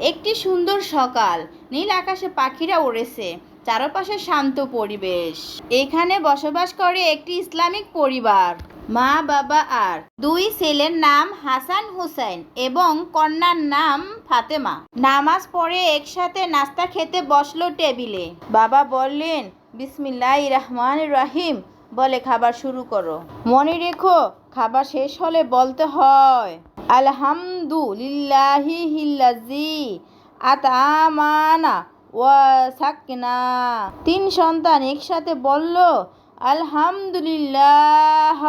একটি সুন্দর সকাল, নীল আকাশে পাখিরা উড়েছে, চারপাশে শান্ত পরিবেশ। এখানে বসবাস করে একটি ইসলামিক পরিবার, মা বাবা আর দুই ছেলের নাম হাসান হুসাইন এবং কন্যার নাম ফাতেমা। নামাজ পড়ে একসাথে নাস্তা খেতে বসলো টেবিলে। বাবা বললেন, বিসমিল্লাহির রহমানির রহিম বলে খাবার শুরু করো। মনে রেখো, খাবার শেষ হলে বলতে হয় আলহামদুলিল্লাহি হিল্লাজি আতামানা ওয়া সাকনা। তিন সন্তান একসাথে বলল আলহামদুলিল্লাহ।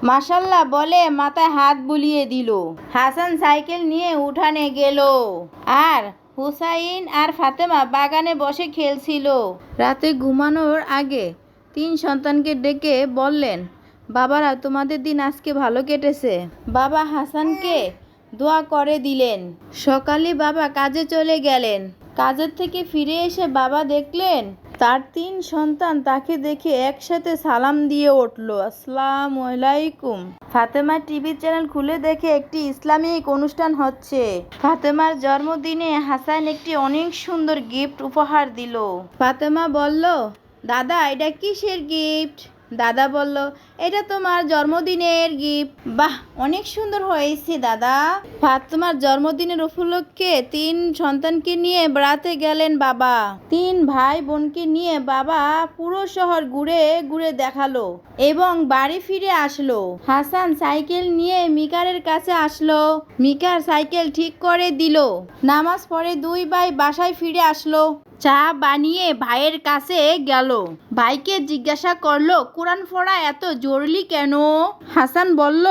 মাশাল্লাহ বলে মাথায় হাত বুলিয়ে দিল। হাসান সাইকেল নিয়ে উঠানে গেল আর হুসাইন আর ফাতেমা বাগানে বসে খেলছিল। রাতে ঘুমানোর আগে তিন সন্তানকে ডেকে বললেন, বাবারা, তোমাদের দিন আজকে ভালো কেটেছে। বাবা হাসানকে দোয়া করে দিলেন। সকালে বাবা কাজে চলে গেলেন। কাজের থেকে ফিরে এসে বাবা দেখলেন তার তিন সন্তান তাকে দেখে একসাথে সালাম দিয়ে উঠল, আসসালামু আলাইকুম। ফাতেমা টিভি চ্যানেল খুলে দেখে একটি ইসলামিক অনুষ্ঠান হচ্ছে। ফাতেমার জন্মদিনে হাসান একটি অনেক সুন্দর গিফট উপহার দিল। ফাতেমা বলল, দাদা এটা কিসের গিফট? দাদা বলল, এটা তোমার জন্মদিনের গিফট। বাহ, অনেক সুন্দর হয়েছে দাদা। ফাতেমার জন্মদিনের উপলক্ষে তিন সন্তানকে নিয়ে বেড়াতে গেলেন বাবা। তিন ভাই বোনকে নিয়ে বাবা পুরো শহর ঘুরে ঘুরে দেখালো এবং বাড়ি ফিরে আসলো। হাসান সাইকেল নিয়ে মিকারের কাছে আসলো। মিকার সাইকেল ঠিক করে দিল। নামাজ পড়ে দুই ভাই বাসায় ফিরে আসলো। চা বানিয়ে ভাইয়ের কাছে গেল। ভাইকে জিজ্ঞাসা করলো, কোরআন পড়া এত জরুরি কেন? হাসান বলল,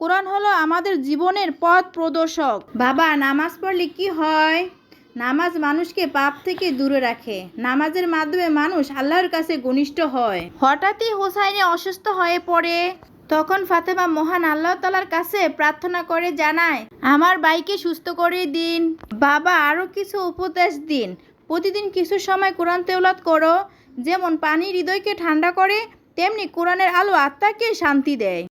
কোরআন হলো আমাদের জীবনের পথ প্রদর্শক। বাবা, নামাজ পড়লে কি হয়? নামাজ মানুষকে পাপ থেকে দূরে রাখে। নামাজের মাধ্যমে মানুষ আল্লাহর কাছে ঘনিষ্ঠ হয়। হঠাৎই হুসাইন অসুস্থ হয়ে পড়ে। তখন ফাতেমা মহান আল্লাহ তাআলার কাছে প্রার্থনা করে জানায়, আমার ভাইকে সুস্থ করে দিন। বাবা আরো কিছু উপদেশ দিন, প্রতিদিন কিছু সময় কোরআন তেলাওয়াত করো। যেমন পানি হৃদয়কে ঠান্ডা করে, তেমনি কোরআনের আলো আত্মাকে শান্তি দেয়।